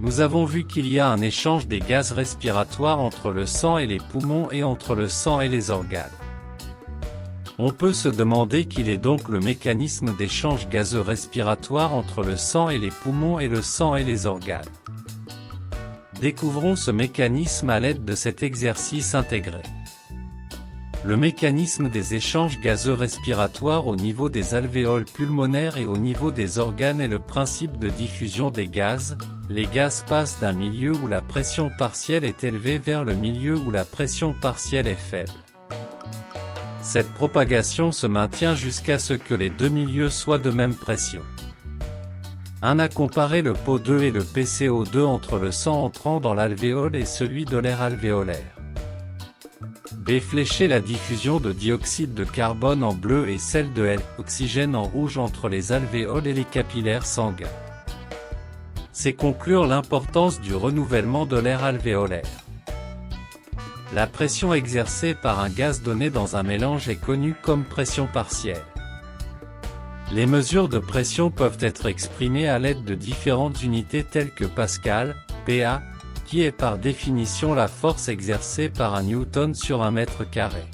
Nous avons vu qu'il y a un échange des gaz respiratoires entre le sang et les poumons et entre le sang et les organes. On peut se demander quel est donc le mécanisme d'échange gazeux respiratoire entre le sang et les poumons et le sang et les organes. Découvrons ce mécanisme à l'aide de cet exercice intégré. Le mécanisme des échanges gazeux respiratoires au niveau des alvéoles pulmonaires et au niveau des organes est le principe de diffusion des gaz. Les gaz passent d'un milieu où la pression partielle est élevée vers le milieu où la pression partielle est faible. Cette propagation se maintient jusqu'à ce que les deux milieux soient de même pression. On a comparé le PO2 et le PCO2 entre le sang entrant dans l'alvéole et celui de l'air alvéolaire. B. Flécher la diffusion de dioxyde de carbone en bleu et celle de l'oxygène en rouge entre les alvéoles et les capillaires sanguins. C'est conclure l'importance du renouvellement de l'air alvéolaire. La pression exercée par un gaz donné dans un mélange est connue comme pression partielle. Les mesures de pression peuvent être exprimées à l'aide de différentes unités telles que Pascal, PA, qui est par définition la force exercée par un newton sur un mètre carré.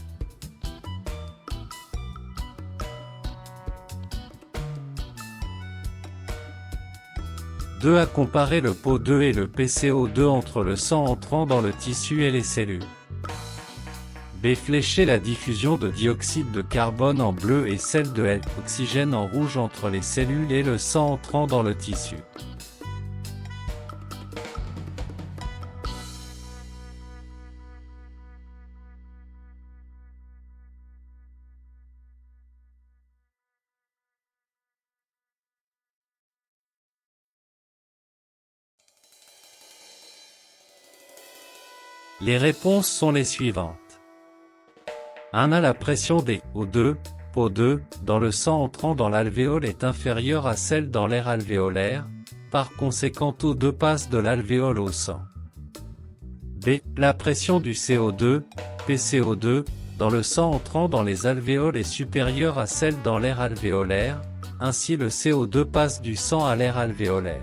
À comparer le PO2 et le PCO2 entre le sang entrant dans le tissu et les cellules. B. Flécher la diffusion de dioxyde de carbone en bleu et celle de l'oxygène en rouge entre les cellules et le sang entrant dans le tissu. Les réponses sont les suivantes. 1. La pression des O2, PO2, dans le sang entrant dans l'alvéole est inférieure à celle dans l'air alvéolaire, par conséquent O2 passe de l'alvéole au sang. B. La pression du CO2, PCO2, dans le sang entrant dans les alvéoles est supérieure à celle dans l'air alvéolaire, ainsi le CO2 passe du sang à l'air alvéolaire.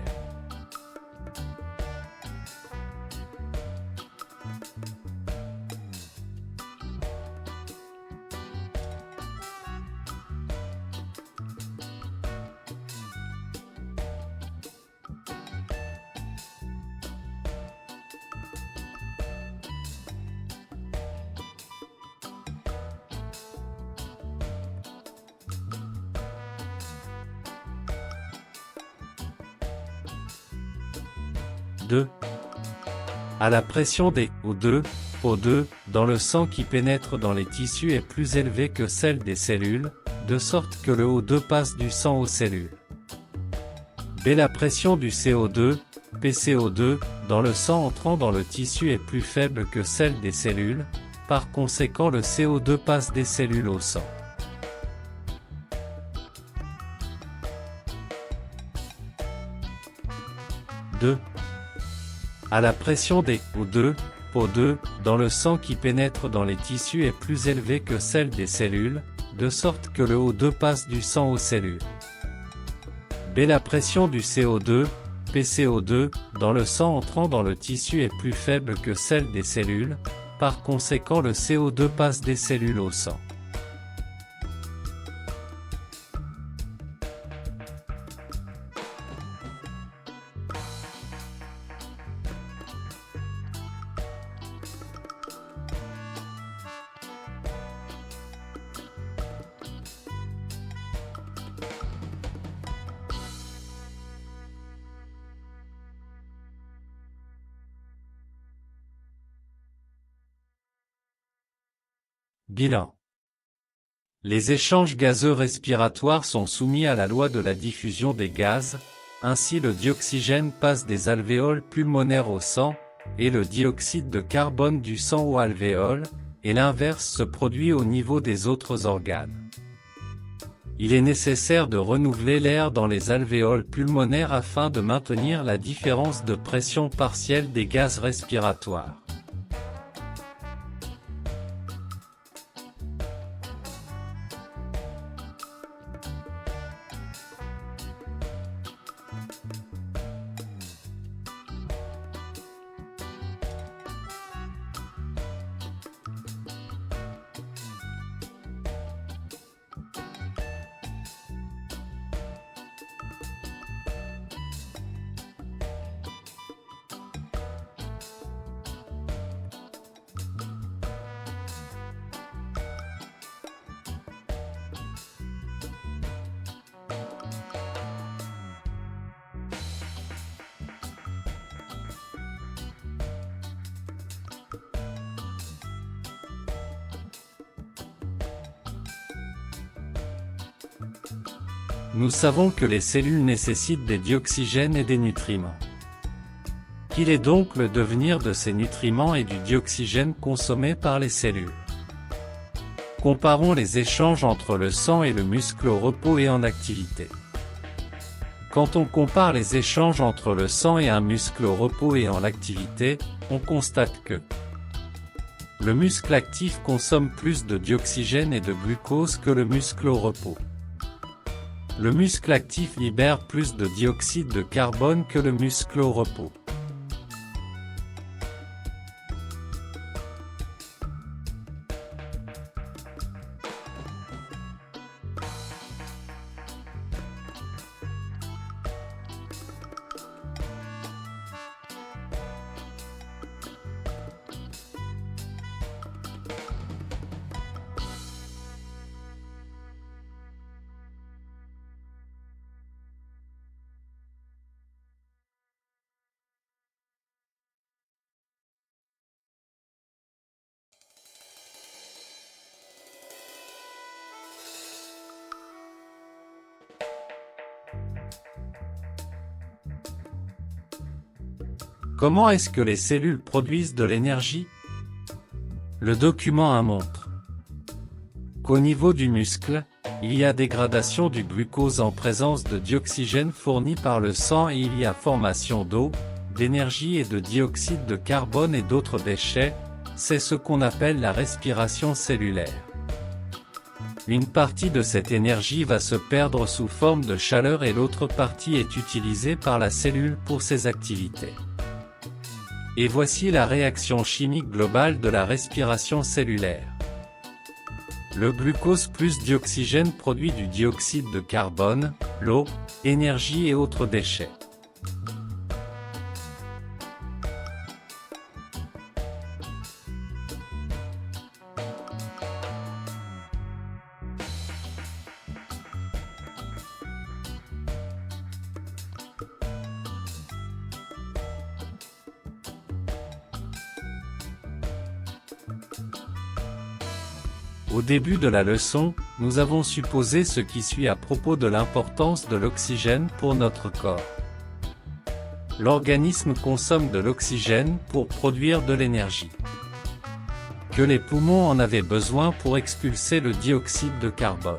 À la pression des O2, PO2, dans le sang qui pénètre dans les tissus est plus élevée que celle des cellules, de sorte que le O2 passe du sang aux cellules. B. La pression du CO2, PCO2, dans le sang entrant dans le tissu est plus faible que celle des cellules, par conséquent le CO2 passe des cellules au sang. À la pression des O2, PO2, dans le sang qui pénètre dans les tissus est plus élevée que celle des cellules, de sorte que le O2 passe du sang aux cellules. B. La pression du CO2, PCO2, dans le sang entrant dans le tissu est plus faible que celle des cellules, par conséquent le CO2 passe des cellules au sang. Bilan. Les échanges gazeux respiratoires sont soumis à la loi de la diffusion des gaz, ainsi le dioxygène passe des alvéoles pulmonaires au sang, et le dioxyde de carbone du sang aux alvéoles, et l'inverse se produit au niveau des autres organes. Il est nécessaire de renouveler l'air dans les alvéoles pulmonaires afin de maintenir la différence de pression partielle des gaz respiratoires. nous savons que les cellules nécessitent des dioxygènes et des nutriments. Quel est donc le devenir de ces nutriments et du dioxygène consommés par les cellules? Comparons les échanges entre le sang et le muscle au repos et en activité. Quand on compare les échanges entre le sang et un muscle au repos et en activité, on constate que le muscle actif consomme plus de dioxygène et de glucose que le muscle au repos. Le muscle actif libère plus de dioxyde de carbone que le muscle au repos. Comment est-ce que les cellules produisent de l'énergie? Le document montre qu'au niveau du muscle, il y a dégradation du glucose en présence de dioxygène fourni par le sang et il y a formation d'eau, d'énergie et de dioxyde de carbone et d'autres déchets, c'est ce qu'on appelle la respiration cellulaire. Une partie de cette énergie va se perdre sous forme de chaleur et l'autre partie est utilisée par la cellule pour ses activités. Et voici la réaction chimique globale de la respiration cellulaire. Le glucose plus dioxygène produit du dioxyde de carbone, l'eau, énergie et autres déchets. Au début de la leçon, nous avons supposé ce qui suit à propos de l'importance de l'oxygène pour notre corps. L'organisme consomme de l'oxygène pour produire de l'énergie. Que les poumons en avaient besoin pour expulser le dioxyde de carbone.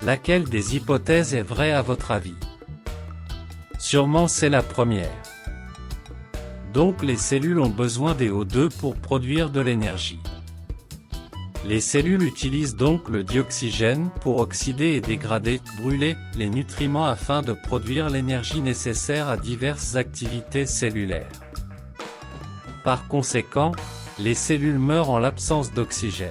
Laquelle des hypothèses est vraie à votre avis? Sûrement c'est la première. Donc les cellules ont besoin des O2 pour produire de l'énergie. Les cellules utilisent donc le dioxygène pour oxyder et dégrader, brûler, les nutriments afin de produire l'énergie nécessaire à diverses activités cellulaires. Par conséquent, les cellules meurent en l'absence d'oxygène.